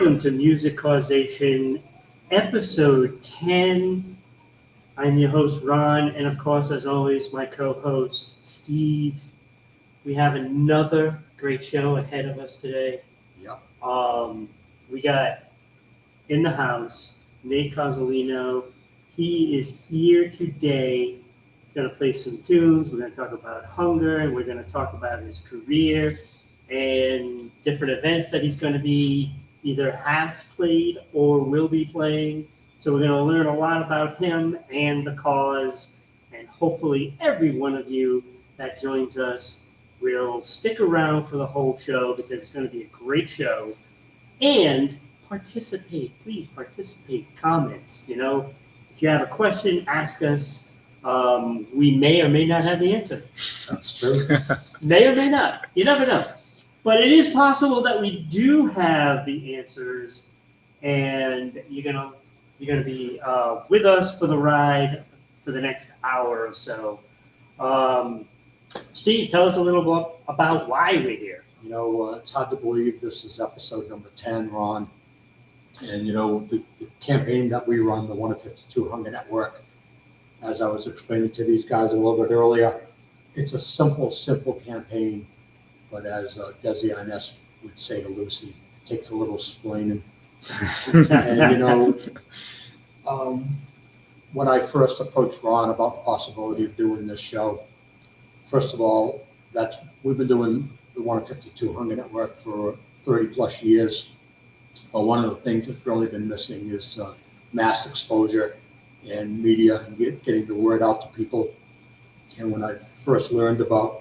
Welcome to Music Causation, episode 10. I'm your host, Ron, and of course, as always, my co-host, Steve. We have another great show ahead of us today. Yep. We got in the house, Nate Cozzolino. He is here today. He's going to play some tunes. We're going to talk about hunger, and we're going to talk about his career and different events that he's going to be either has played or will be playing. So we're going to learn a lot about him and the cause, and hopefully every one of you that joins us will stick around for the whole show because it's going to be a great show. And participate, please participate, comments. You know, if you have a question, ask us. We may or may not have the answer. That's true. May or may not. You never know. But it is possible that we do have the answers, and you're gonna be with us for the ride for the next hour or so. Steve, tell us a little bit about why we're here. You know, it's hard to believe this is episode number 10, Ron. And, you know, the campaign that we run, the 1 of 52 Hunger Network, as I was explaining to these guys a little bit earlier, it's a simple campaign. But as Desi Inez would say to Lucy, it takes a little explaining. And, you know, when I first approached Ron about the possibility of doing this show, first of all, we've been doing the 1 of 52 Hunger Network for 30 plus years. But one of the things that's really been missing is mass exposure and media and getting the word out to people. And when I first learned about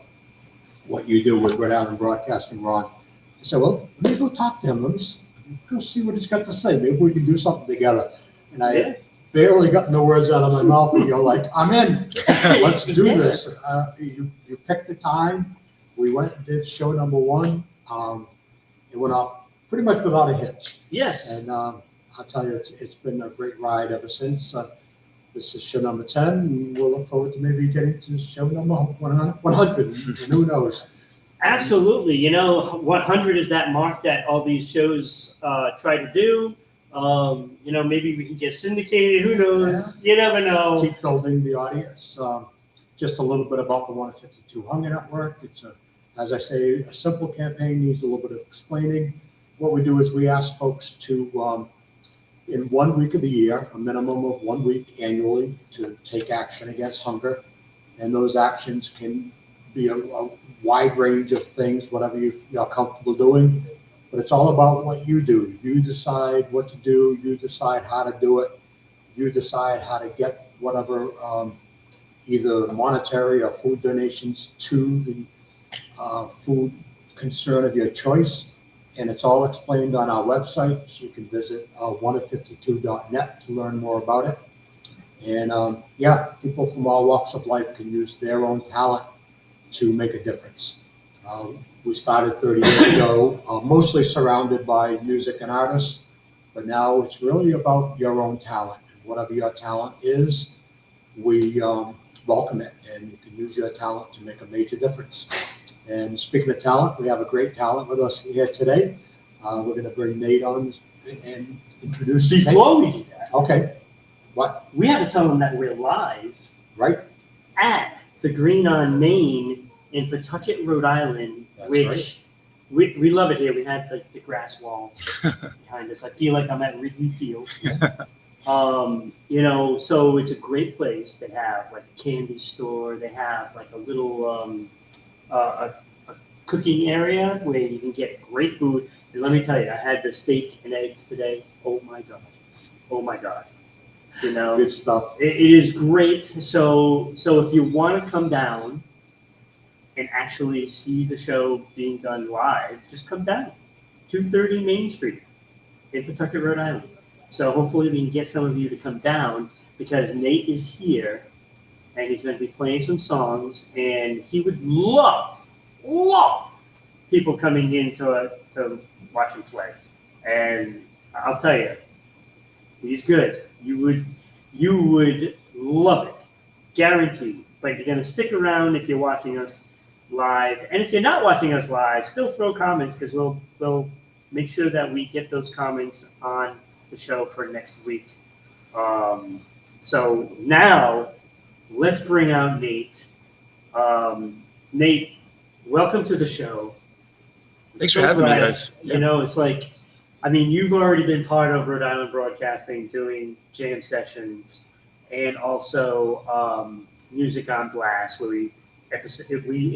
what you do with Red Island Broadcasting, Ron, I said, well, let me go talk to him. Let me go see what he's got to say. Maybe we can do something together. And I barely gotten the words out of my mouth, and you're like, I'm in. Let's do this. You picked the time. We went and did show number 1. It went off pretty much without a hitch. Yes. And I'll tell you, it's been a great ride ever since. This is show number 10, and we'll look forward to maybe getting to show number 100, and who knows. Absolutely. You know, 100 is that mark that all these shows try to do. You know, maybe we can get syndicated. Who knows? Yeah. You never know. Keep building the audience. Just a little bit about the 1 of 52 Hunger Network. It's, as I say, a simple campaign, needs a little bit of explaining. What we do is we ask folks to, in 1 week of the year, a minimum of 1 week annually, to take action against hunger. And those actions can be a wide range of things, whatever you're comfortable doing. But it's all about what you do. You decide what to do. You decide how to do it. You decide how to get whatever, either monetary or food donations to the food concern of your choice. And it's all explained on our website. So you can visit 1of52.net to learn more about it. And people from all walks of life can use their own talent to make a difference. We started 30 years ago, mostly surrounded by music and artists, but now it's really about your own talent. And whatever your talent is, we welcome it, and you can use your talent to make a major difference. And speaking of talent, we have a great talent with us here today. We're going to bring Nate on and introduce. Before we do that, okay, what? We have to tell them that we're live, right, at the Green on Main in Pawtucket, Rhode Island. That's which right. we love it here. We have the grass wall behind us. I feel like I'm at Wrigley Field. You know, so it's a great place. They have like a candy store. They have like a little a cooking area where you can get great food. And let me tell you, I had the steak and eggs today. Oh my god. You know, Good stuff. It is great. So if you want to come down and actually see the show being done live, just come down. 230 Main Street in Pawtucket, Rhode Island. So hopefully we can get some of you to come down, because Nate is here and he's going to be playing some songs, and he would love people coming in to watch him play. And I'll tell you, he's good. You would love it, guaranteed. But you're going to stick around if you're watching us live, and if you're not watching us live, still throw comments, because we'll make sure that we get those comments on the show for next week. So now let's bring out Nate. Nate, welcome to the show. Thanks for having me, glad. guys. You know, it's like, I mean, you've already been part of Rhode Island Broadcasting doing jam sessions and also Music on Blast, where we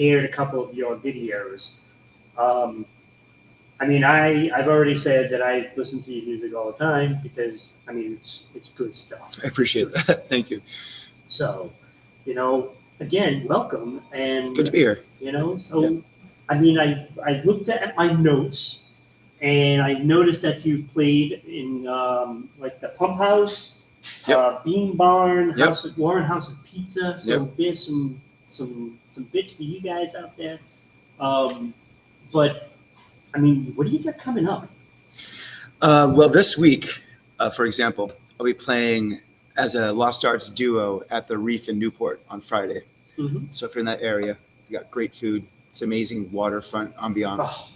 aired a couple of your videos. I mean, I've already said that I listen to your music all the time because, I mean, it's good stuff. I appreciate that. Thank you. So, you know, again, welcome. And, Good to be here. you know, so, Yeah. I mean, I looked at my notes and I noticed that you've played in like the Pump House, Yep. Bean Barn, Yep. Warren House of Pizza. So Yep. there's some bits for you guys out there. But I mean, what do you got coming up? Well, this week, for example, I'll be playing as a Lost Arts duo at the Reef in Newport on Friday. Mm-hmm. So if you're in that area, you got great food. It's amazing waterfront ambiance.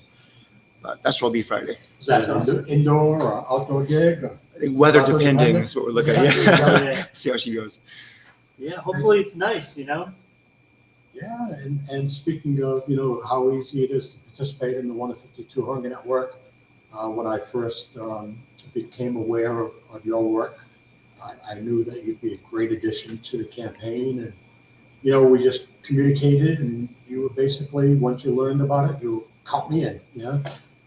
But that's where I'll be Friday. Is that That's an indoor or outdoor gig? Or? I think weather Weather depending dependent? is what we're looking at. Yeah. Yeah. See how she goes. Yeah, hopefully it's nice, you know? Yeah, and speaking of, you know, how easy it is to participate in the 152 Hunger Network, when I first became aware of your work, I knew that you'd be a great addition to the campaign. And, you know, we just communicated and you were basically, once you learned about it, you count me in, you know?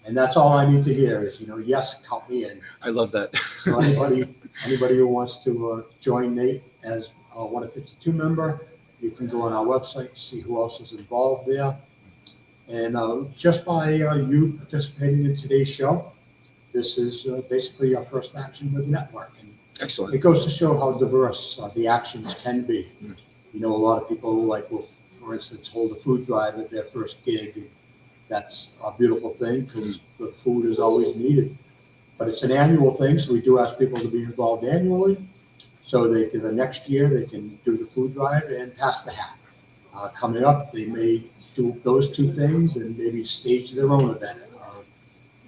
And that's all I need to hear is, you know, yes, count me in. I love that. So anybody who wants to join Nate as a 152 member, you can go on our website, see who else is involved there. And just by you participating in today's show, this is basically your first action with the network. And Excellent. it goes to show how diverse the actions can be. You know, a lot of people will, for instance, hold a food drive at their first gig. That's a beautiful thing because the food is always needed. But it's an annual thing, so we do ask people to be involved annually. So the next year they can do the food drive and pass the hat. Coming up, they may do those two things and maybe stage their own event.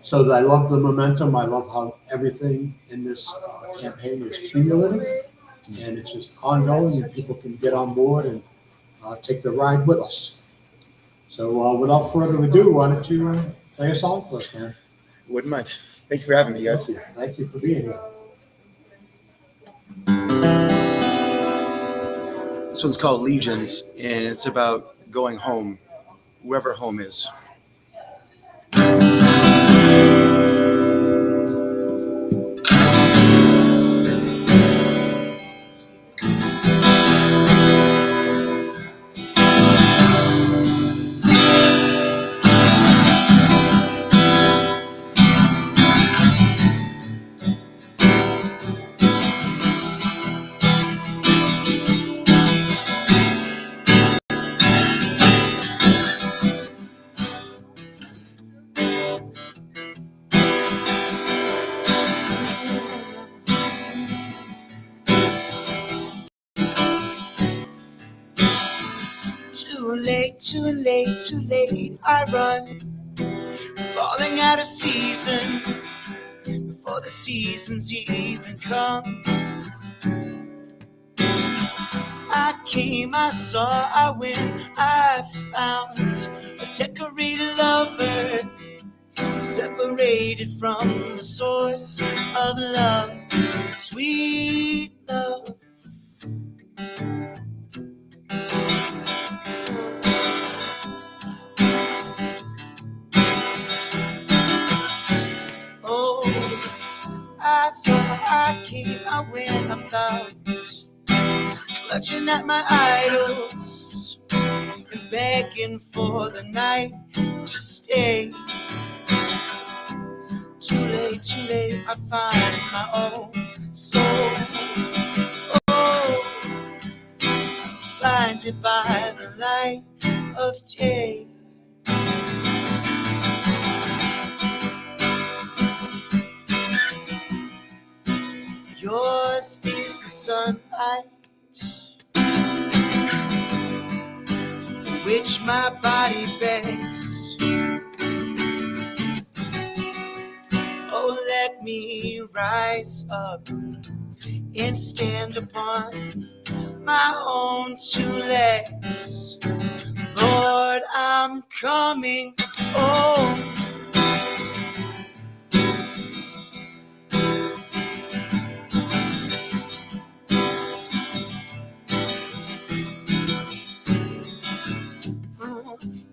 So I love the momentum. I love how everything in this campaign is cumulative and it's just ongoing and people can get on board and take the ride with us. So without further ado, why don't you play a song for us, man? Wouldn't mind. Thank you for having me, guys. Thank you for being here. This one's called Legions, and it's about going home, wherever home is. Too late, too late, I run, falling out of season, before the seasons even come. I came, I saw, I went, I found a decorated lover, separated from the source of love, sweet love. Oh, I saw, I came, I went, I found, clutching at my idols and begging for the night to stay. Too late, I find my own soul. Oh, blinded by the light of day. Yours is the sunlight for which my body begs. let me rise up and stand upon my own two legs. Lord, I'm coming home.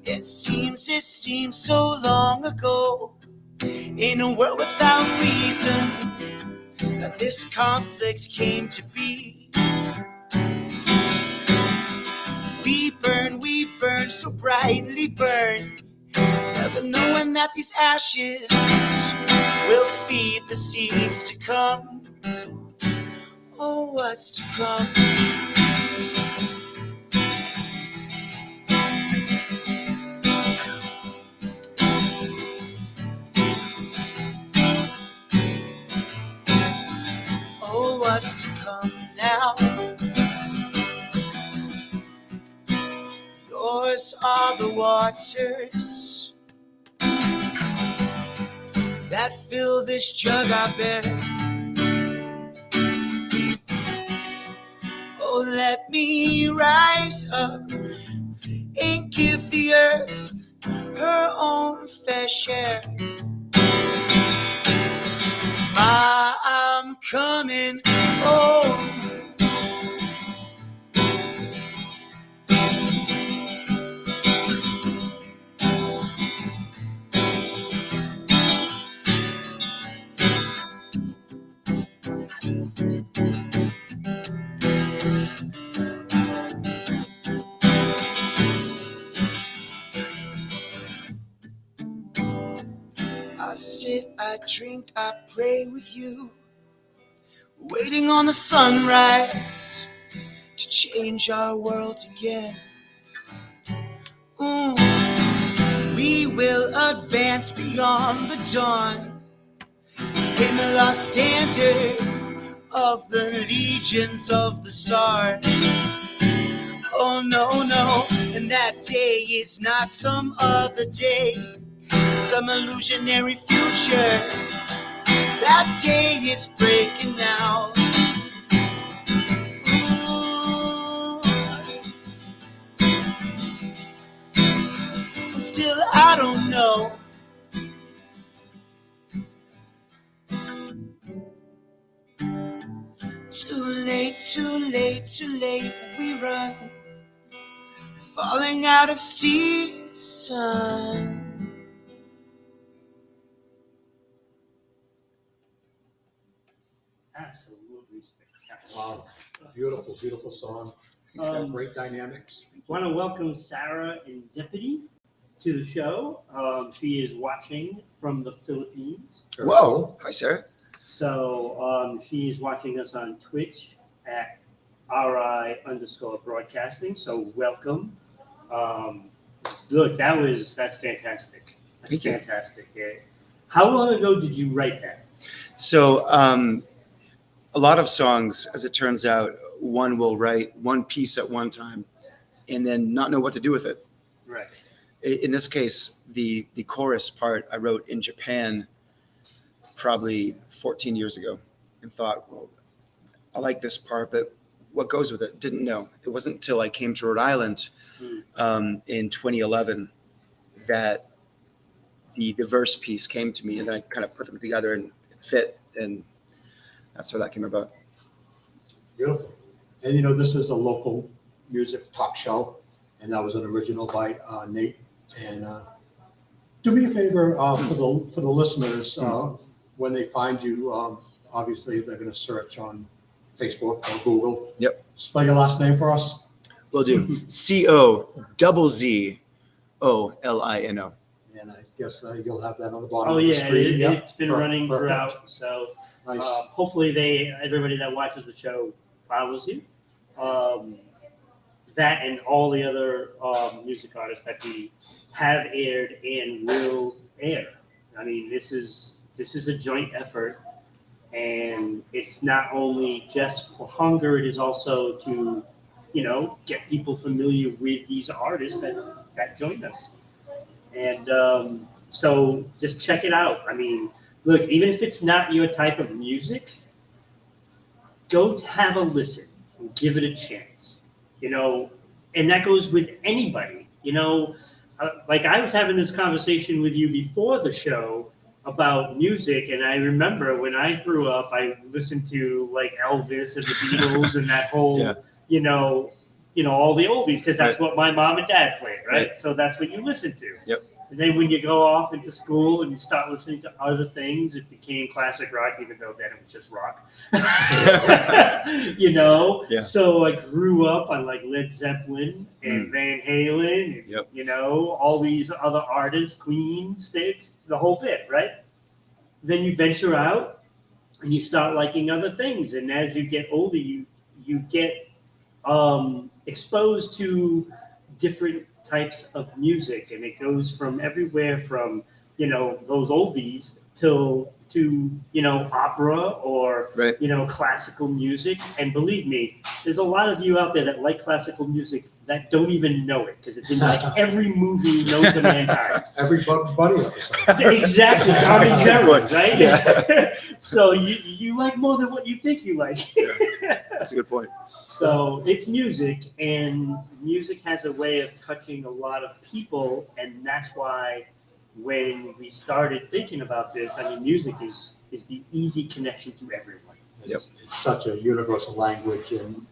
It seems so long ago, in a world without reason, that this conflict came to be. We burn, so brightly burn, never knowing that these ashes will feed the seeds to come. Oh, what's to come? Oh, what's to come now? Yours are the waters that fill this jug I bear. Oh, let me rise up and give the earth her own fair share. I'm coming home. I sit, I drink, I pray with you, waiting on the sunrise to change our world again. We will advance beyond the dawn, in the lost standard of the legions of the stars. Oh no, no, and that day is not some other day, some illusionary future. That day is breaking now. Still, I don't know. Too late, too late, too late, we run, falling out of season. Absolutely spectacular. Wow, beautiful, beautiful song. Thanks, guys. Great dynamics. Want to welcome Sarah and Deputy to the show. She is watching from the Philippines. Whoa. Hi, Sarah. So she is watching us on Twitch at RI_broadcasting. So welcome. Look, that's fantastic. That's Thank you. fantastic. Yeah. How long ago did you write that? So a lot of songs, as it turns out, one will write one piece at one time and then not know what to do with it. Right. In this case, the chorus part I wrote in Japan probably 14 years ago and thought, well, I like this part, but what goes with it? Didn't know. It wasn't until I came to Rhode Island in 2011 that the verse piece came to me, and then I kind of put them together and it fit, and that's how that came about. Beautiful. And this is a local music talk show, and that was an original by Nate. And do me a favor for the listeners, when they find you, obviously they're going to search on Facebook or Google. Yep. Spell your last name for us. Will do. COZZOLINO. And I guess you'll have that on the bottom Oh of the yeah, screen. Yep. it's been Perfect, running perfect. throughout. So Nice. hopefully everybody that watches the show follows you. That and all the other music artists that we have aired and will air. I mean, this is a joint effort, and it's not only just for hunger; it is also to, get people familiar with these artists that join us. And so just check it out. I mean, look, even if it's not your type of music, go have a listen and give it a chance. You know, and that goes with anybody. You know, like I was having this conversation with you before the show about music, and I remember when I grew up, I listened to like Elvis and the Beatles and that whole, Yeah. you know, all the oldies because that's Right. what my mom and dad played, right? Right. So that's what you listen to. Yep. And then when you go off into school and you start listening to other things, it became classic rock, even though then it was just rock. You know? Yeah. So I grew up on like Led Zeppelin and Van Halen and, Yep. you know, all these other artists, Queen, Styx, the whole bit, right? Then you venture out and you start liking other things. And as you get older, you get exposed to different types of music, and it goes from everywhere from those oldies to opera or Right. classical music. And believe me, there's a lot of you out there that like classical music that don't even know it because it's in like every movie known to mankind. Every Bugs Bunny episode. Exactly, Tom and Jerry, right? Yeah. So you like more than what you think you like. That's a good point. So it's music, and music has a way of touching a lot of people, and that's why when we started thinking about this, I mean, music is the easy connection to everyone. Yep. It's such a universal language, and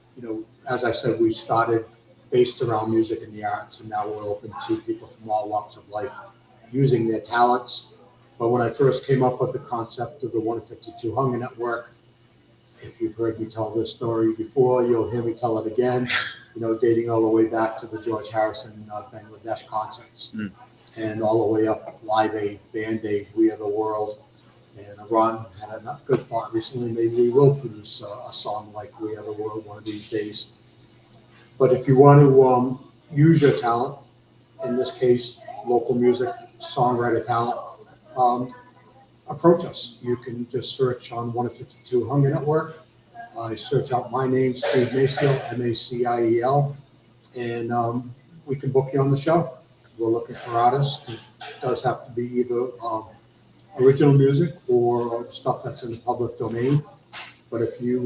as I said, we started based around music and the arts, and now we're open to people from all walks of life using their talents. But when I first came up with the concept of the 152 Hunger Network, if you've heard me tell this story before, you'll hear me tell it again, dating all the way back to the George Harrison Bangladesh concerts and all the way up Live Aid, Band Aid, We Are the World. And Ron had a good thought recently, maybe we will produce a song like We Are the World one of these days. But if you want to use your talent, in this case, local music, songwriter talent, approach us. You can just search on 152 Hunger Network. Search out my name, Steve Maciel, Maciel, and we can book you on the show. We're looking for artists. It does have to be either original music or stuff that's in the public domain. But if you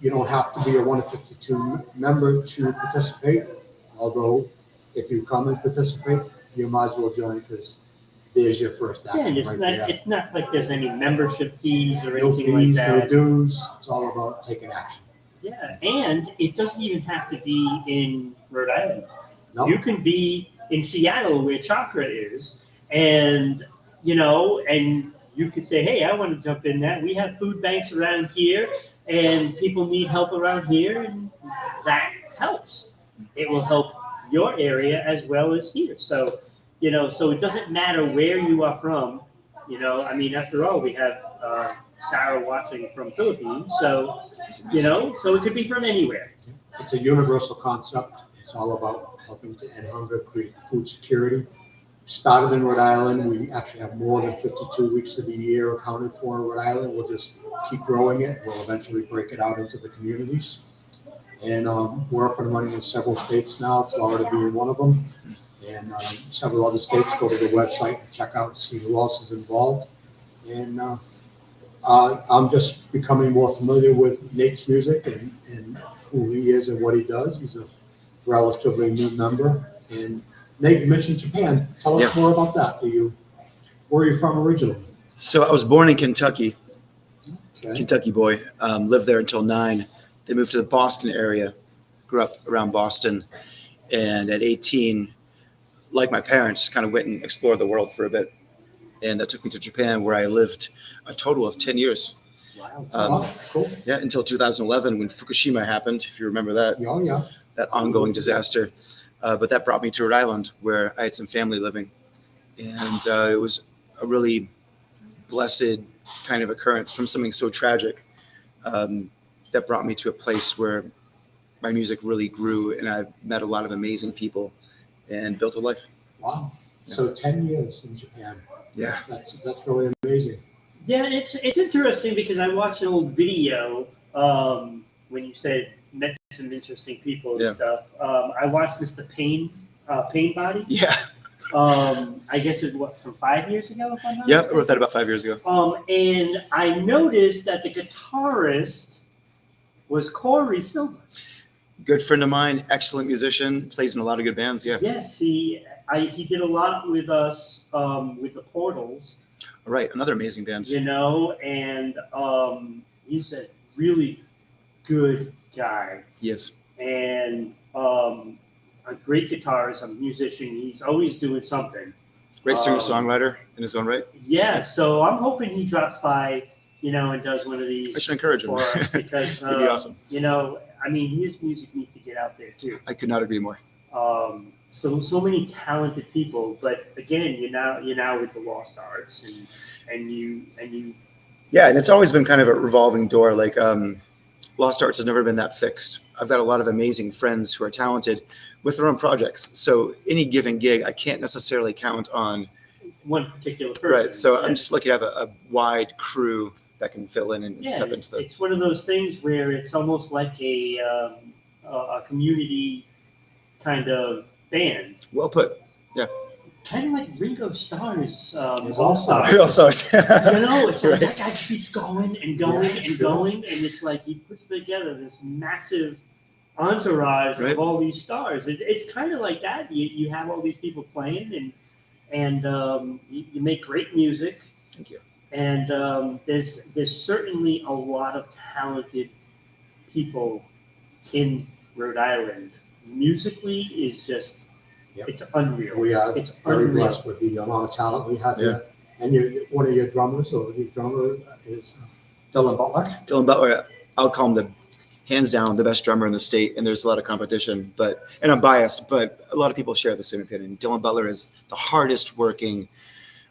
don't have to be a 152 member to participate, although if you come and participate, you might as well join because there's your first Yeah, action and it's right not there. it's not like there's any membership fees or No anything fees, like no that. dues. It's all about taking action. Yeah, and it doesn't even have to be in Rhode Island. No, You can be in Seattle where Chakra is, and and you could say, hey, I want to jump in that. We have food banks around here, and people need help around here, and that helps. It will help your area as well as here. So, so it doesn't matter where you are from. I mean, after all, we have Sarah watching from Philippines, so That's amazing. so it could be from anywhere. it's a universal concept. It's all about helping to end hunger, create food security. Started in Rhode Island. We actually have more than 52 weeks of the year accounted for in Rhode Island. We'll just keep growing it. We'll eventually break it out into the communities. And we're up and running in several states now, Florida being one of them. And several other states. Go to the website and check out and see who else is involved. And I'm just becoming more familiar with Nate's music and who he is and what he does. He's a relatively new member. And Nate, you mentioned Japan. Tell us more about that. Where are you from originally? So I was born in Kentucky, Okay. Kentucky boy. Lived there until 9. They moved to the Boston area. Grew up around Boston, and at 18, like my parents, kind of went and explored the world for a bit, and that took me to Japan, where I lived a total of 10 years. Wow. Oh, cool. Yeah, until 2011 when Fukushima happened, if you remember that. Oh, yeah. That ongoing disaster. But that brought me to Rhode Island, where I had some family living. And it was a really blessed kind of occurrence from something so tragic that brought me to a place where my music really grew, and I met a lot of amazing people and built a life. Wow. So 10 years in Japan. Yeah. That's really amazing. Yeah, it's interesting because I watched an old video when you said met some interesting people and Yeah. stuff. I watched Mr. Pain Body. Yeah. I guess it what from 5 years ago. If I'm not Yep, I mistaken? wrote that about 5 years ago. And I noticed that the guitarist was Corey Silva. Good friend of mine, excellent musician, plays in a lot of good bands. Yeah. Yes, he did a lot with us with the Portals, All right, another amazing band. and he's a really good guy Yes. and a great guitarist, a musician. He's always doing something. Great singer-songwriter in his own right. Yeah, so I'm hoping he drops by, and does one of these. I should encourage him. For us because It'd be awesome. His music needs to get out there too. I could not agree more. So many talented people, but again, you're now with the Lost Arts, and you. Yeah, and it's always been kind of a revolving door. Like Lost Arts has never been that fixed. I've got a lot of amazing friends who are talented with their own projects. So any given gig, I can't necessarily count on One particular person. Right. So Yeah. I'm just lucky to have a wide crew that can fill in and step into the. It's one of those things where it's almost like a community kind of band. Well put. Kind of like Ringo Starr's His All-Star. All-Star. Also, It's like Right. that guy keeps going and going Yeah, and sure. going, and it's like he puts together this massive entourage Right. of all these stars. It's kind of like that. You have all these people playing, and you make great music. Thank you. And there's certainly a lot of talented people in Rhode Island. Musically is just Yep. it's unreal. We are It's very unreal. blessed with the amount of talent we have here. And one of your drummers, or your drummer, is Dylan Butler. Dylan Butler, I'll call him the hands down the best drummer in the state, and there's a lot of competition. And I'm biased, but a lot of people share the same opinion. Dylan Butler is the hardest working,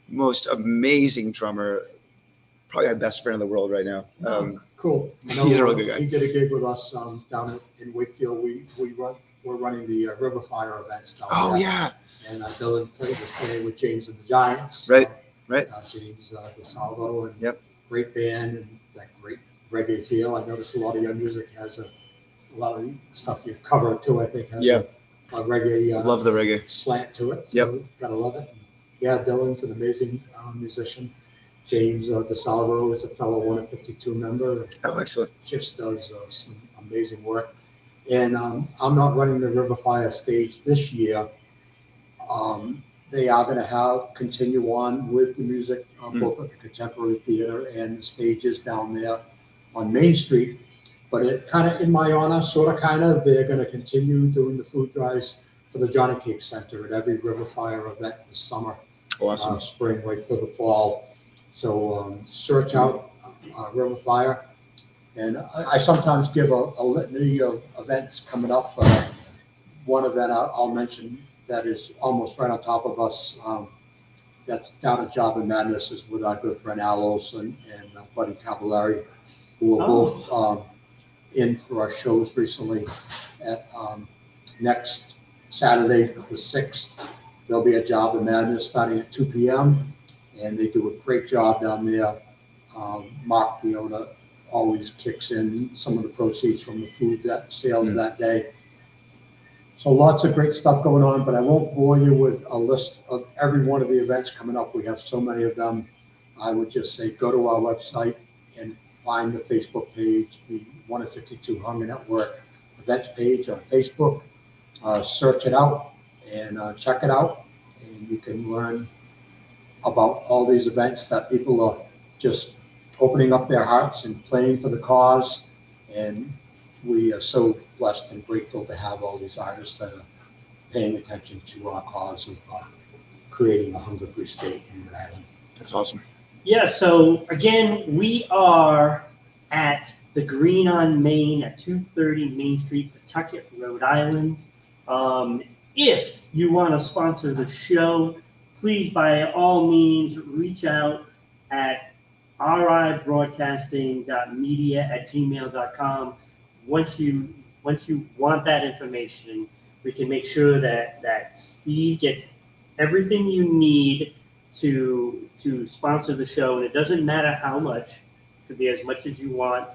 most amazing drummer, probably my best friend in the world right now. Cool. I know, He's a real good guy. He did a gig with us down in Wakefield. We're running the River Fire events down Oh there. yeah, And Dylan was playing with James and the Giants. Right, right. James DeSalvo, and Yep. great band and that great reggae feel. I noticed a lot of your music has a lot of the stuff you cover too. I think has Yeah. a reggae love the reggae. slant to it. Yep. So gotta love it. Yeah, Dylan's an amazing musician. James DeSalvo is a fellow 152 member. Oh, excellent. Just does some amazing work. And I'm not running the River Fire stage this year. They are going to continue on with the music, both at the Contemporary Theater and the stages down there on Main Street. But it kind of in my honor, they're going to continue doing the food drives for the Johnny Cake Center at every River Fire event this summer, Awesome. spring right through the fall. So search out River Fire. And I sometimes give a litany of events coming up. One event I'll mention that is almost right on top of us, that's down at Job and Madness, is with our good friend Al Olson and Buddy Cavallari, who were both in for our shows recently. At next Saturday, the 6th, there'll be a Job and Madness starting at 2 p.m. And they do a great job down there. Mark, the owner, always kicks in some of the proceeds from the food that sales that day. So lots of great stuff going on, but I won't bore you with a list of every one of the events coming up. We have so many of them. I would just say go to our website and find the Facebook page, the 152 Hunger Network events page on Facebook. Search it out and check it out, and you can learn about all these events that people are just opening up their hearts and playing for the cause. And we are so blessed and grateful to have all these artists that are paying attention to our cause of creating a hunger-free state in Rhode Island. That's awesome. Yeah, so again, we are at the Green on Main at 230 Main Street, Pawtucket, Rhode Island. If you want to sponsor the show, please, by all means, reach out at ribroadcasting.media@gmail.com. Once you want that information, we can make sure that Steve gets everything you need to sponsor the show, and it doesn't matter how much. It could be as much as you want.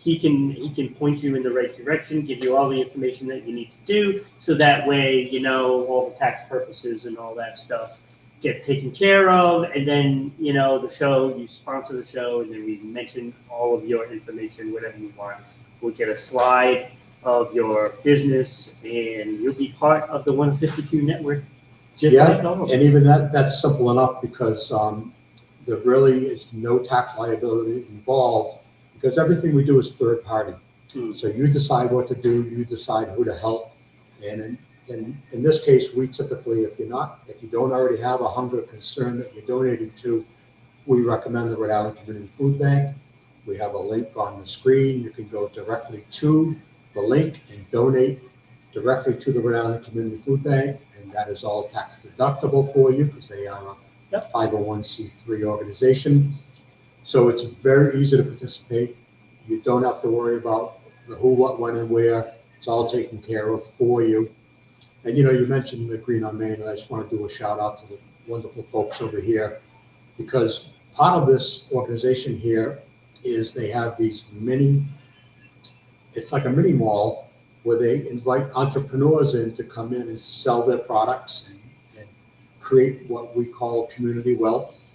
he can point you in the right direction, give you all the information that you need to do, so that way all the tax purposes and all that stuff get taken care of. And then the show, you sponsor the show, and then we mention all of your information, whatever you want. We'll get a slide of your business, and you'll be part of the 152 network, just Yeah, like all of us. and even that's simple enough because there really is no tax liability involved because everything we do is third party. So you decide what to do, you decide who to help. And in this case, we typically, if you don't already have a hunger concern that you're donating to, we recommend the Rhode Island Community Food Bank. We have a link on the screen. You can go directly to the link and donate directly to the Rhode Island Community Food Bank, and that is all tax deductible for you because they are a 501c3 organization. So it's very easy to participate. You don't have to worry about the who, what, when, and where. It's all taken care of for you. And you mentioned the Green on Main, and I just want to do a shout out to the wonderful folks over here because part of this organization here is they have these it's like a mini mall where they invite entrepreneurs in to come in and sell their products and create what we call community wealth.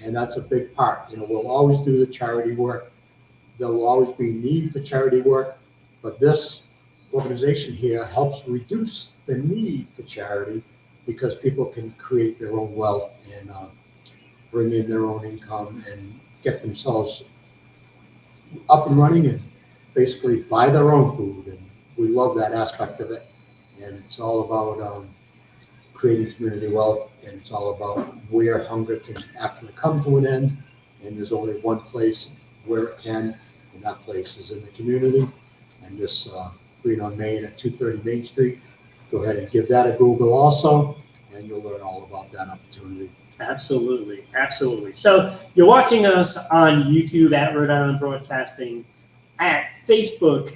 And that's a big part. We'll always do the charity work. There will always be need for charity work, but this organization here helps reduce the need for charity because people can create their own wealth and bring in their own income and get themselves up and running and basically buy their own food. And we love that aspect of it. And it's all about creating community wealth, and it's all about where hunger can actually come to an end. And there's only one place where it can, and that place is in the community. And this Green on Main at 230 Main Street, go ahead and give that a Google also, and you'll learn all about that opportunity. Absolutely, absolutely. So you're watching us on YouTube at Rhode Island Broadcasting, at Facebook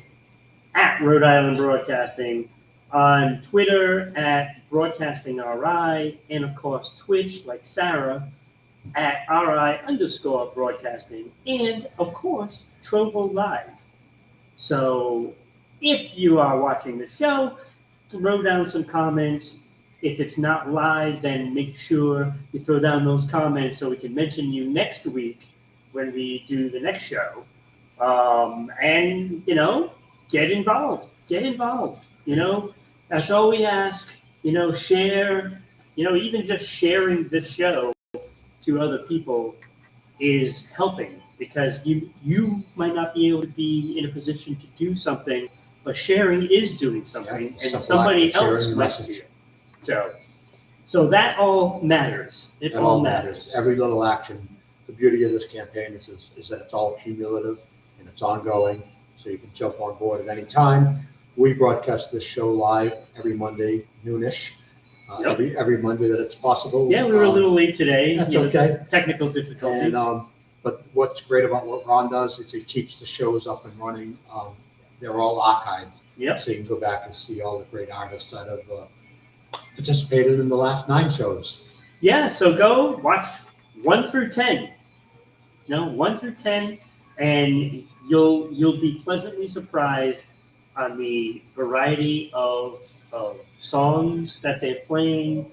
at Rhode Island Broadcasting, on Twitter at Broadcasting RI, and of course Twitch, like Sarah, at RI_broadcasting, and of course Trovo Live. So if you are watching the show, throw down some comments. If it's not live, then make sure you throw down those comments so we can mention you next week when we do the next show. And, get involved. Get involved. That's all we ask. Share. Even just sharing this show to other people is helping because you might not be able to be in a position to do something, but sharing is doing something, and somebody else might see it. So that all matters. It all matters. Every little action. The beauty of this campaign is that it's all cumulative and it's ongoing, so you can jump on board at any time. We broadcast this show live every Monday, noonish, every Monday that it's possible. Yeah, we were a little late today. That's okay. Technical difficulties. And, but what's great about what Ron does is it keeps the shows up and running. They're all archived. Yep. So you can go back and see all the great artists that have participated in the last 9 shows. Yeah, so go watch 1 through 10. 1 through 10, and you'll be pleasantly surprised on the variety of songs that they're playing.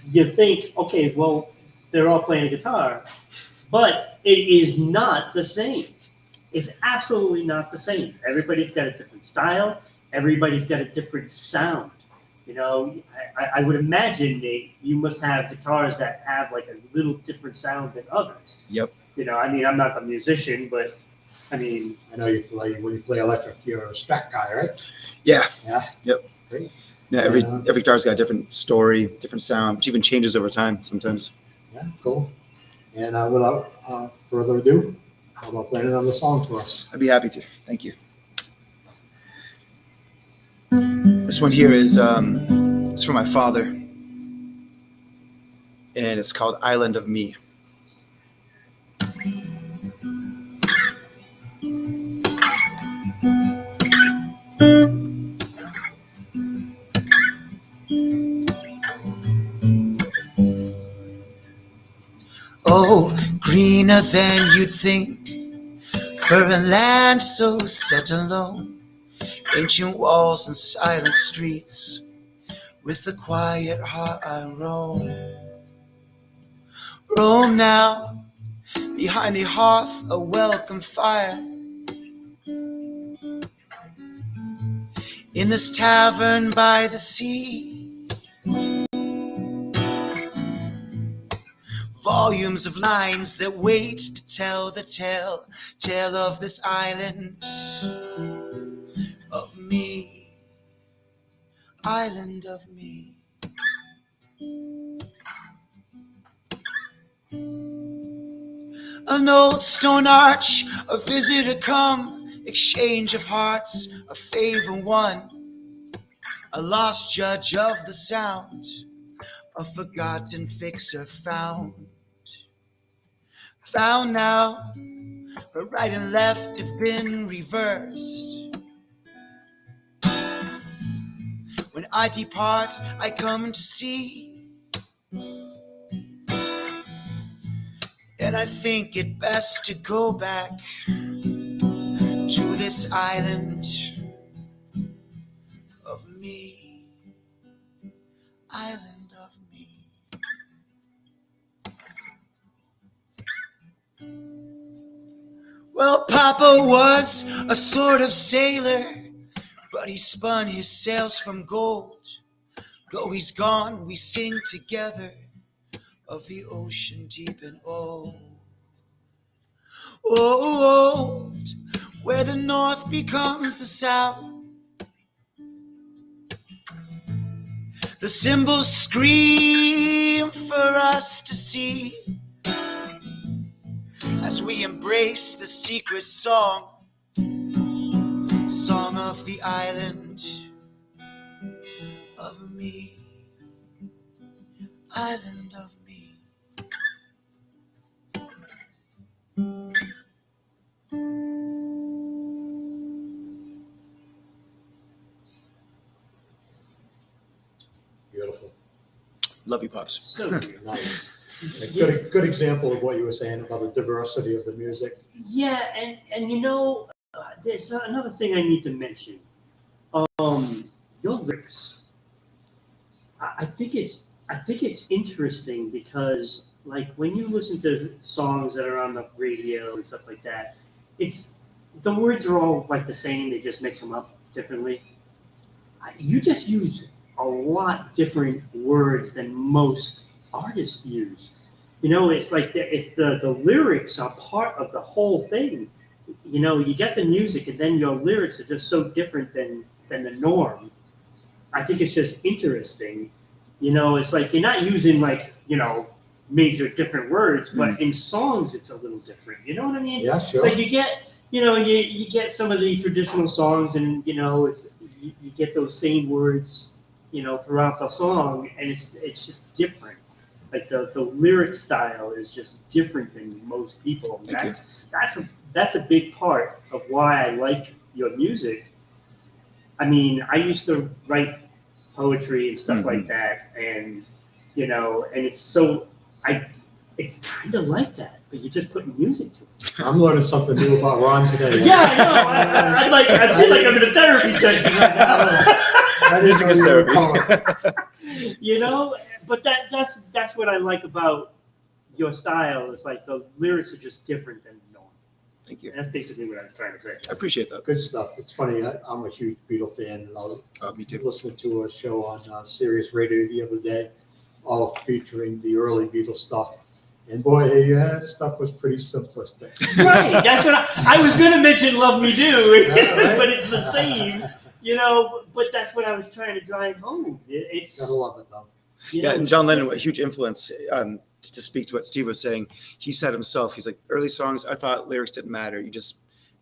You think, okay, well, they're all playing a guitar, but it is not the same. It's absolutely not the same. Everybody's got a different style. Everybody's got a different sound. I would imagine you must have guitars that have like a little different sound than others. Yep. I'm not a musician, but I know when you play electric, you're a Strat guy, right? Yeah. Yeah. Yep. Great. Yeah. Every guitar's got a different story, different sound, which even changes over time sometimes. Yeah. Cool. And without further ado, how about playing another song for us? I'd be happy to. Thank you. This one here is it's for my father, and it's called Island of Me. Oh, greener than you think, For a land so set alone, ancient walls and silent streets, with a quiet heart I roam. Roam now, behind the hearth a welcome fire. In this tavern by the sea, volumes of lines that wait to tell the tale of this island of me, island of me. An old stone arch, a visitor come, exchange of hearts, a favor won, a lost judge of the sound, a forgotten fixer found. Found now, her right and left have been reversed. When I depart, I come to see, and I think it best to go back to this island of me, island of me. Well, Papa was a sort of sailor, but he spun his sails from gold. Though he's gone, we sing together of the ocean deep and old. Old, where the north becomes the south. The cymbals scream for us to see as we embrace the secret song, song of the island of me, island of me. Beautiful. Love you, Pops. So weird. Nice. A good example of what you were saying about the diversity of the music. Yeah, and you know, there's another thing I need to mention. Your lyrics. I think it's interesting because, like, when you listen to songs that are on the radio and stuff like that, it's the words are all like the same. They just mix them up differently. You just use a lot different words than most artists use. You know, it's like the lyrics are part of the whole thing. You know, you get the music and then your lyrics are just so different than the norm. I think it's just interesting. You know, it's like you're not using, like, you know, major different words, but in songs it's a little different. You know what I mean? Yeah, sure. It's like you get, you know, you get some of the traditional songs and, you know, it's you get those same words, you know, throughout the song, and it's just different. Like the lyric style is just different than most people. Thank That's a big part of why I like your music. I mean, I used to write poetry and stuff like that, and you know, and it's kind of like that, but you're just putting music to it. I'm learning something new about Ron today. Yeah, I know. I feel like I'm in a therapy session right now. Music is therapy. You know, but that's what I like about your style. Is like the lyrics are just different than normal. Thank you. And that's basically what I'm trying to say. I appreciate that. Good stuff. It's funny. I'm a huge Beatle fan, and I was Me too. listening to a show on Sirius Radio the other day, all featuring the early Beatles stuff. And boy, that stuff was pretty simplistic. Right. That's what I was going to mention. Love Me Do, Yeah, right? but it's the same. You know, but that's what I was trying to drive home. It's Gotta love it though. you Yeah, know, and John Lennon, a huge influence. To speak to what Steve was saying, he said himself, he's like, early songs, I thought lyrics didn't matter.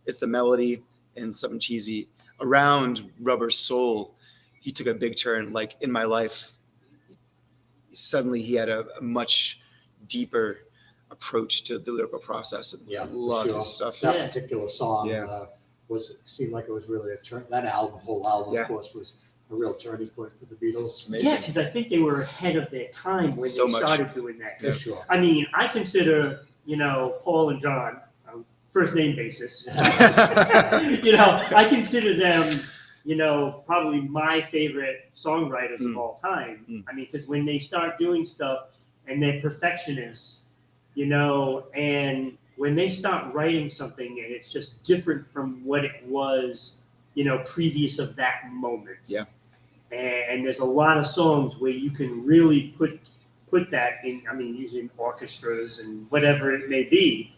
It's the melody and something cheesy. Around Rubber Soul, he took a big turn. Like, in my life, suddenly he had a much deeper approach to the lyrical process. And Yeah, I love sure. his stuff. That Yeah. particular song Yeah. seemed like it was really a turn. That album, whole album, Yeah. of course, was a real turning point for the Beatles. Amazing. yeah, because I think they were ahead of their time when So they much. started doing that. For sure. I mean, I consider, you know, Paul and John, first name basis. I consider them, probably my favorite songwriters of all time. Mm. I mean, because when they start doing stuff and they're perfectionists, and when they start writing something and it's just different from what it was, previous of that moment. Yeah. And there's a lot of songs where you can really put that in, using orchestras and whatever it may be,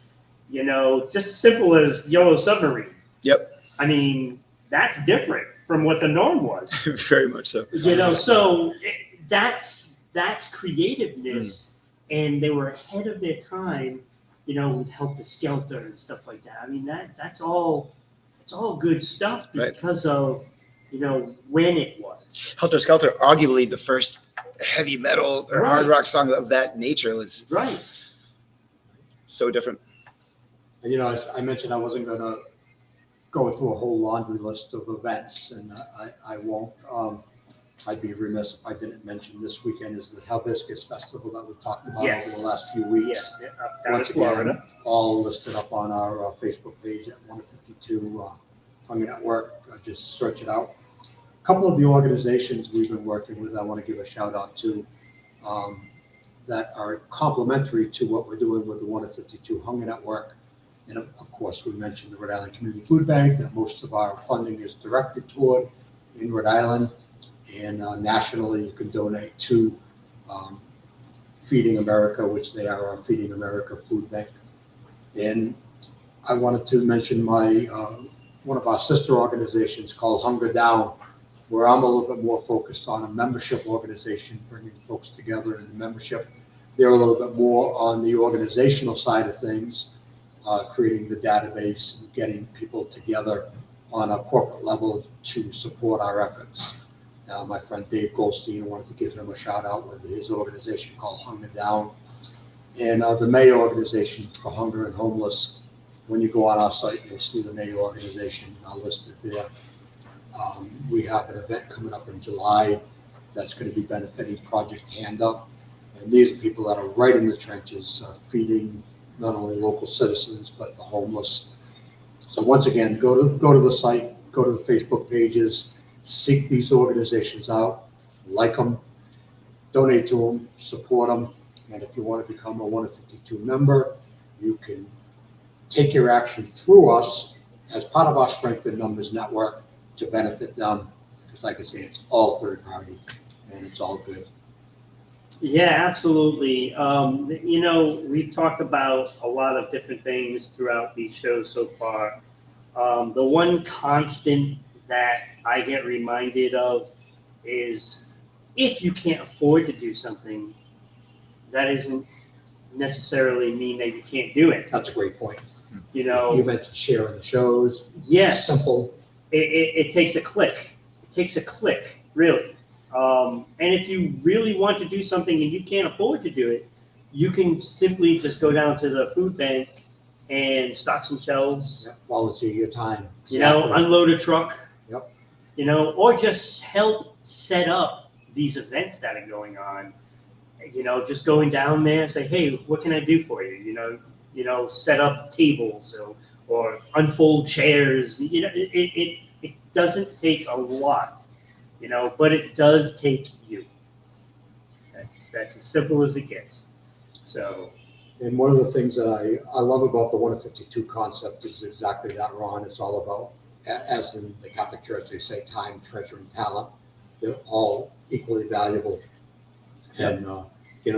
just simple as Yellow Submarine. Yep. I mean, that's different from what the norm was. Very much so. So that's creativeness, and they were ahead of their time, with Helter Skelter and stuff like that. I mean, that's all good stuff because of, when it was. Helter Skelter, arguably the first heavy metal or hard Right. rock song of that nature, was Right. so different. And, as I mentioned, I wasn't going to go through a whole laundry list of events, and I won't. I'd be remiss if I didn't mention this weekend is the Hibiscus Festival that we've talked about Yes. over the last few weeks. Yes, up down in Once again, Florida. all listed up on our Facebook page at 152 Hunger Network. Just search it out. A couple of the organizations we've been working with, I want to give a shout out to, that are complementary to what we're doing with the 152 Hunger Network. And of course, we mentioned the Rhode Island Community Food Bank, that most of our funding is directed toward in Rhode Island. And nationally, you can donate to Feeding America, which they are our Feeding America Food Bank. And I wanted to mention one of our sister organizations called Hunger Down, where I'm a little bit more focused on a membership organization, bringing folks together in the membership. They're a little bit more on the organizational side of things, creating the database and getting people together on a corporate level to support our efforts. My friend Dave Goldstein, I wanted to give him a shout out with his organization called Hunger Down. And the Mayo organization for hunger and homeless. When you go on our site, you'll see the Mayo organization listed there. We have an event coming up in July that's going to be benefiting Project Hand Up. And these are people that are right in the trenches, feeding not only local citizens, but the homeless. So once again, go to the site, go to the Facebook pages, seek these organizations out, like them, donate to them, support them. And if you want to become a 152 member, you can take your action through us as part of our Strength in Numbers network to benefit them. Because like I say, it's all third party and it's all good. Yeah, absolutely. We've talked about a lot of different things throughout these shows so far. The one constant that I get reminded of is, if you can't afford to do something, that isn't necessarily mean that you can't do it. That's a great point. You mentioned sharing the shows. Yes. Simple. It takes a click. It takes a click, really. And if you really want to do something and you can't afford to do it, you can simply just go down to the food bank and stock some shelves. Yeah, volunteer your time. Unload a truck. Yep. Or just help set up these events that are going on. Just going down there and say, hey, what can I do for you? Set up tables or unfold chairs. It doesn't take a lot, but it does take you. That's as simple as it gets. So. And one of the things that I love about the 152 concept is exactly that, Ron. It's all about, as in the Catholic Church, they say time, treasure, and talent. They're all equally valuable. And,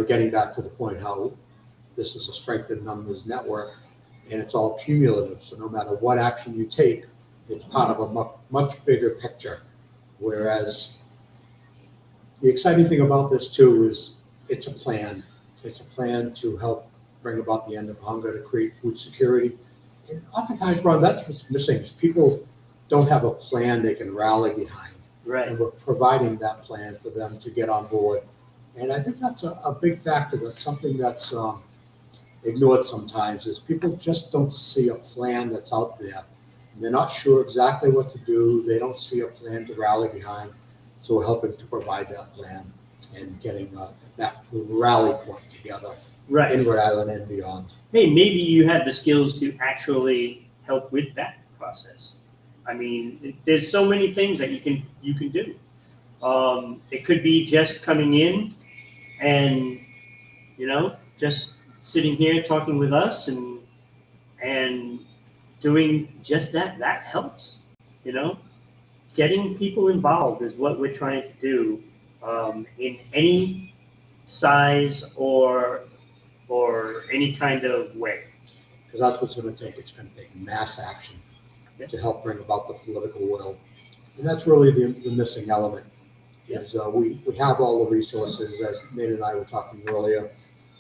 getting back to the point how this is a Strength in Numbers network, and it's all cumulative. So no matter what action you take, it's part of a much bigger picture. Whereas the exciting thing about this too is it's a plan. It's a plan to help bring about the end of hunger, to create food security. And oftentimes, Ron, that's what's missing is people don't have a plan they can rally behind. Right. And we're providing that plan for them to get on board. And I think that's a big factor. That's something that's ignored sometimes, is people just don't see a plan that's out there. They're not sure exactly what to do. They don't see a plan to rally behind. So we're helping to provide that plan and getting that rally point together Right. in Rhode Island and beyond. Hey, maybe you had the skills to actually help with that process. I mean, there's so many things that you can do. It could be just coming in and just sitting here talking with us and doing just that. That helps. You know, getting people involved is what we're trying to do in any size or any kind of way. Because that's what's going to take. It's going to take mass action to help bring about the political will. And that's really the missing element. Is we have all the resources, as Nate and I were talking earlier.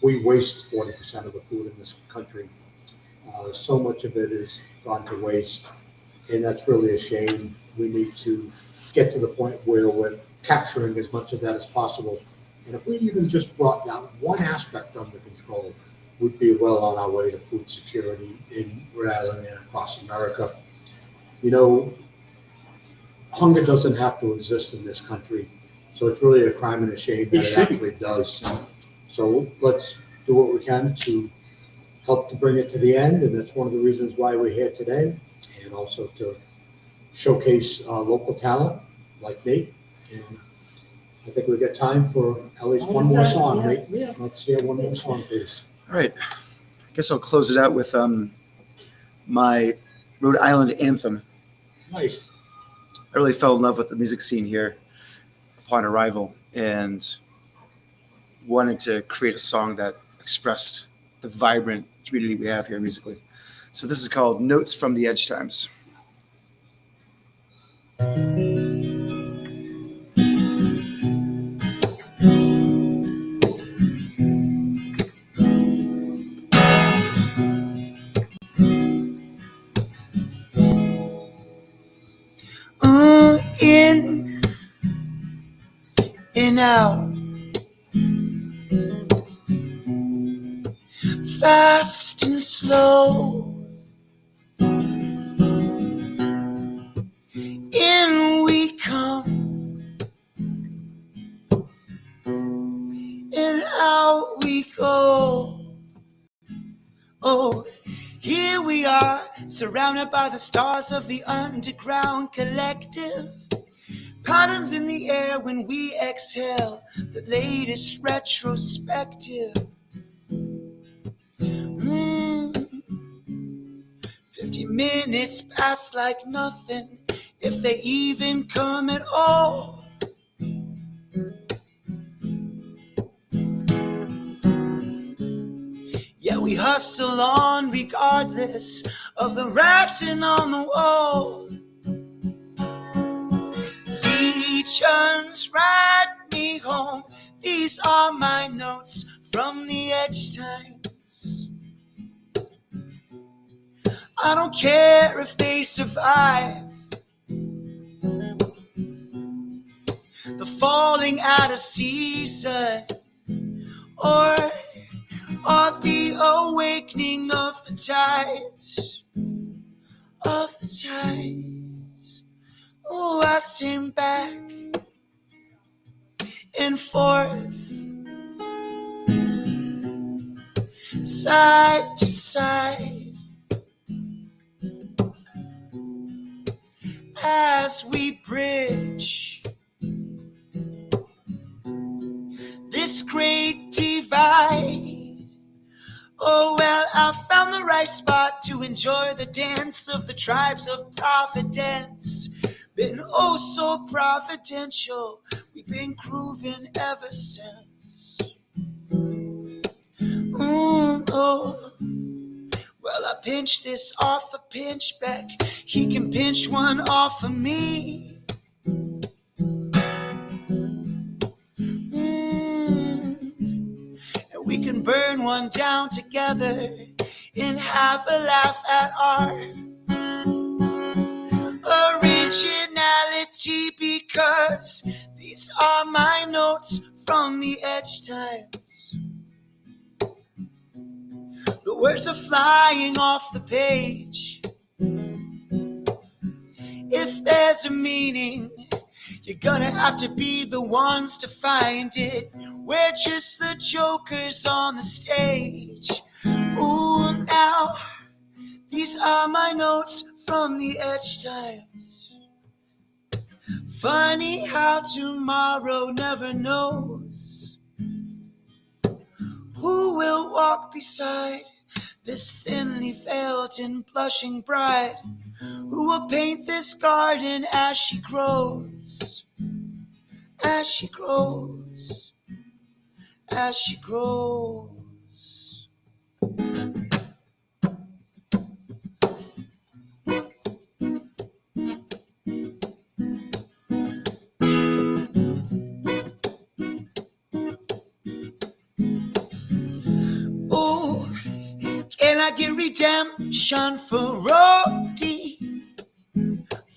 We waste 40% of the food in this country. So much of it is gone to waste, and that's really a shame. We need to get to the point where we're capturing as much of that as possible. And if we even just brought that one aspect under control, we'd be well on our way to food security in Rhode Island and across America. You know, hunger doesn't have to exist in this country. So it's really a crime and a shame that it actually does. So let's do what we can to help to bring it to the end. And that's one of the reasons why we're here today. And also to showcase local talent like Nate. And I think we've got time for at least one more song, Nate. Yeah. Let's hear one more song, please. All right. I guess I'll close it out with my Rhode Island anthem. Nice. I really fell in love with the music scene here upon arrival and wanted to create a song that expressed the vibrant community we have here musically. So this is called Notes from the Edge Times. In and out, fast and slow. In we come, and out we go. Oh, here we are, surrounded by the stars of the underground collective. Patterns in the air when we exhale, the latest retrospective. 50 minutes pass like nothing, if they even come at all. Yeah, we hustle on regardless of the writing on the wall. Legions ride me home. These are my notes from the edge times. I don't care if they survive the falling out of season or the awakening of the tides. Oh, I sing back and forth, side to side, as we bridge this great divide. Oh, well, I found the right spot to enjoy the dance of the tribes of Providence. Been oh so providential, we've been grooving ever since. Oh. Well, I pinch this off a pinchback, he can pinch one off of me. And we can burn one down together and have a laugh at our originality, because these are my notes from the edge times. The words are flying off the page. If there's a meaning, You're gonna have to be the ones to find it. We're just the jokers on the stage. Ooh, now, these are my notes from the edge times. Funny how tomorrow never knows who will walk beside this thinly veiled and blushing bride, who will paint this garden as she grows, as she grows, as she grows. Oh, can I get redemption for roadie?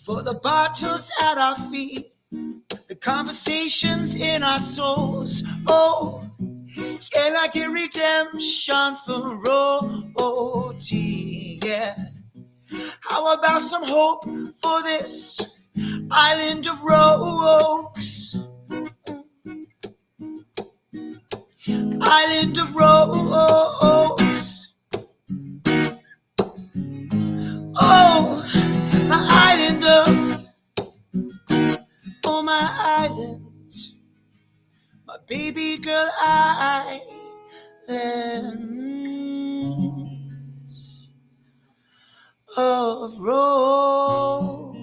For the bottles at our feet, the conversations in our souls. Oh, can I get redemption for roadie? Yeah. How about some hope for this island of rocks? Island of rocks. Oh, my island of, oh, my island, my baby girl island of rose.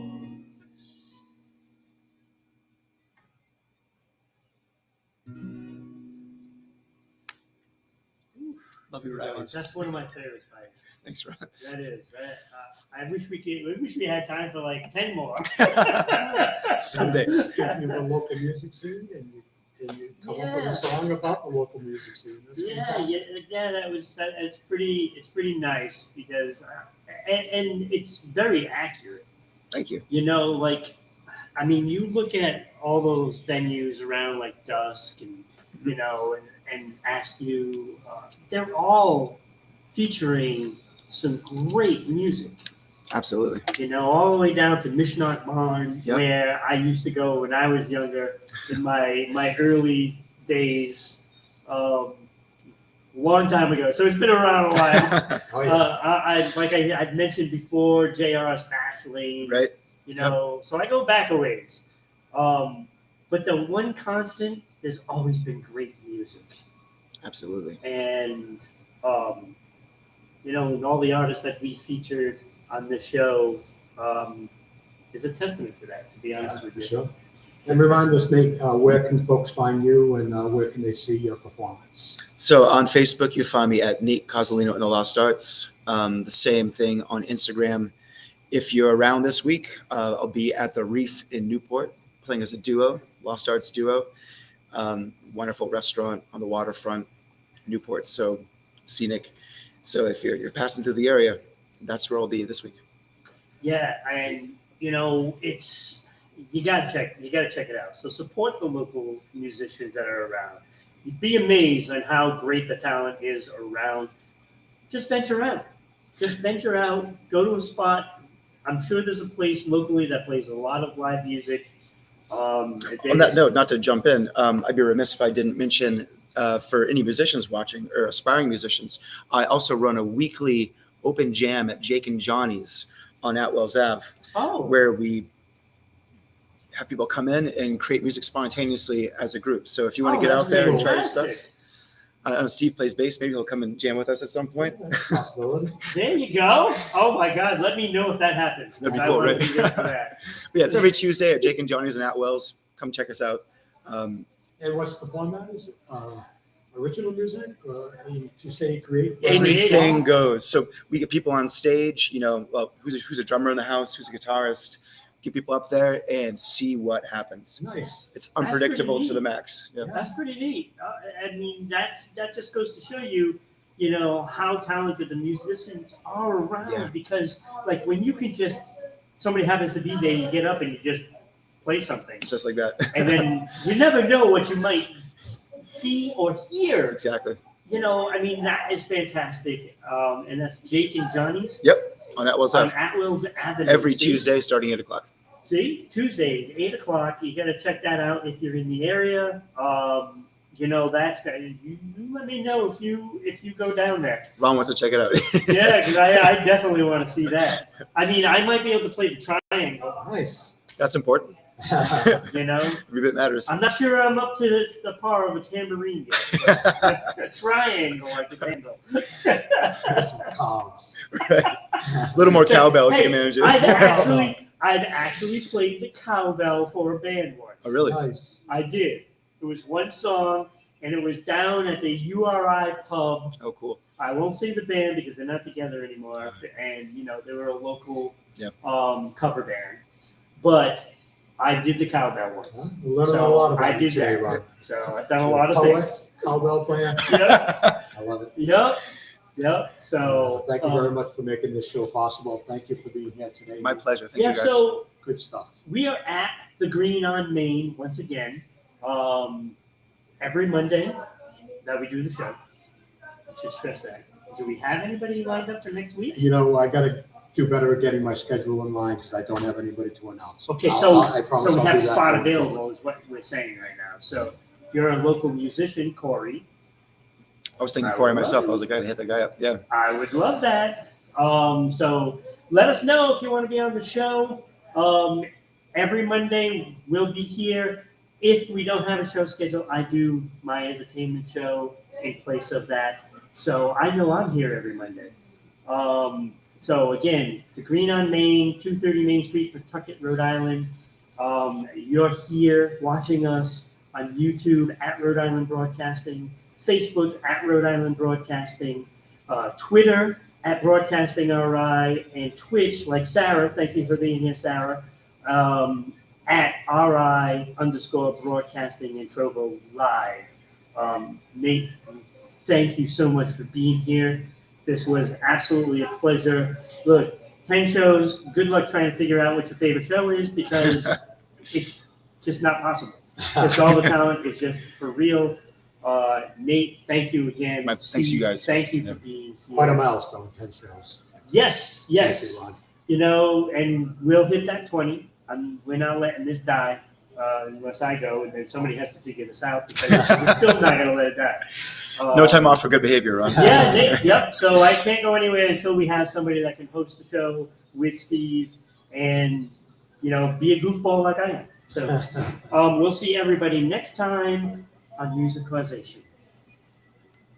Love you, Riley. That's one of my favorites, Mike. Thanks, Ron. That is. I wish we had time for like 10 more. Someday. Speaking of the local music scene, and you come up with Yeah. a song about the local music scene. That's fantastic. It's pretty nice because, and it's very accurate. Thank you. You know, like, I mean, you look at all those venues around like Dusk and, you know, and Ask You, they're all featuring some great music. Absolutely. You know, all the way down to Mishnot Barn, Yep. where I used to go when I was younger, in my early days, long time ago. So it's been around a while. Oh, yeah. I'd mentioned before, JR's Fast Lane. Right. You know, so I go back a ways. But the one constant, there's always been great music. Absolutely. And, you know, and all the artists that we featured on the show is a testament to that, to be honest with For you. sure. And remind us, Nate, where can folks find you and where can they see your performance? So on Facebook, you find me at Nate Cozzolino and the Lost Arts. The same thing on Instagram. If you're around this week, I'll be at the Reef in Newport, playing as a duo, Lost Arts duo. Wonderful restaurant on the waterfront, Newport, so scenic. So if you're passing through the area, that's where I'll be this week. Yeah, and you know, you gotta check it out. So support the local musicians that are around. You'd be amazed on how great the talent is around. Just venture out. Go to a spot. I'm sure there's a place locally that plays a lot of live music. On that note, not to jump in, I'd be remiss if I didn't mention for any musicians watching or aspiring musicians, I also run a weekly open jam at Jake and Johnny's on Atwells Ave, where we have people come in and create music spontaneously as a group. So if you want to get out there and try your stuff, I know Steve plays bass. Maybe he'll come and jam with us at some point. Possibility. There you go. Oh my God. Let me know if that happens. That'd be cool, right? That. Yeah, it's every Tuesday at Jake and Johnny's and Atwells. Come check us out. And what's the format? Is it original music? Or you say create? Anything goes. So we get people on stage, you know, well, who's a drummer in the house, who's a guitarist, get people up there and see what happens. Nice. It's unpredictable to the max. Yeah. That's pretty neat. I mean, that just goes to show you, you know, how talented the musicians are around. Yeah. Because like when you can just, somebody happens to be there, you get up and you just play something. Just like that. And then you never know what you might see or hear. Exactly. You know, I mean, that is fantastic. And that's Jake and Johnny's Yep. On Atwells on Ave. Atwells Avenue. Every See? Tuesday starting at 8:00. See, Tuesdays, 8 o'clock. You got to check that out if you're in the area. You know, you let me know if you go down there. Ron wants to check it out. Yeah, because I definitely want to see that. I mean, I might be able to play the triangle. Nice. That's important. You know, Every bit matters. I'm not sure I'm up to the par of a tambourine yet, but a triangle I can handle. Some cobs. Right. A little more cowbell if you can manage it. I've actually played the cowbell for a band once. Oh, really? Nice. I did. It was one song, and it was down at the URI pub. Oh, cool. I won't say the band because they're not together anymore, and you know they were a local Yep. cover band. But I did the cowbell once. We're learning a lot about I did you today, that. Ron. So I've done a lot of Poet, things. Cowbell player. Yep. I love it. Yep. So Thank you very much for making this show possible. Thank you for being here today. My pleasure. Thank yeah. you guys. So Good stuff. we are at the Green on Main once again. Every Monday that we do the show. I should stress that. Do we have anybody lined up for next week? You know, I got to do better at getting my schedule in line because I don't have anybody to announce. Okay, I promise so we I'll have do that spot going available forward. is what we're saying right now. So if you're a local musician, Corey, I was thinking I Corey would myself. love I was like, I'd hit that guy up. Yeah. I would love that. So let us know if you want to be on the show. Every Monday we'll be here. If we don't have a show schedule, I do my entertainment show in place of that. So I know I'm here every Monday. So again, the Green on Main, 230 Main Street, Pawtucket, Rhode Island. You're here watching us on YouTube at Rhode Island Broadcasting, Facebook at Rhode Island Broadcasting, Twitter at Broadcasting RI, and Twitch, like Sarah, thank you for being here, Sarah, at RI_broadcasting and Trovo Live. Nate, thank you so much for being here. This was absolutely a pleasure. Look, 10 shows. Good luck trying to figure out what your favorite show is because it's just not possible. It's all the talent. It's just for real. Nate, thank you again. Thanks to you guys. Thank you for being here. Quite a milestone, 10 shows. Yes. Thank you, Ron. You know, and we'll hit that 20. We're not letting this die unless I go, and then somebody has to figure this out because we're still not going to let it die. No time off for good behavior, Ron. Yeah, Nate, yep. So I can't go anywhere until we have somebody that can host the show with Steve and, you know, be a goofball like I am. So we'll see everybody next time on Music Causation.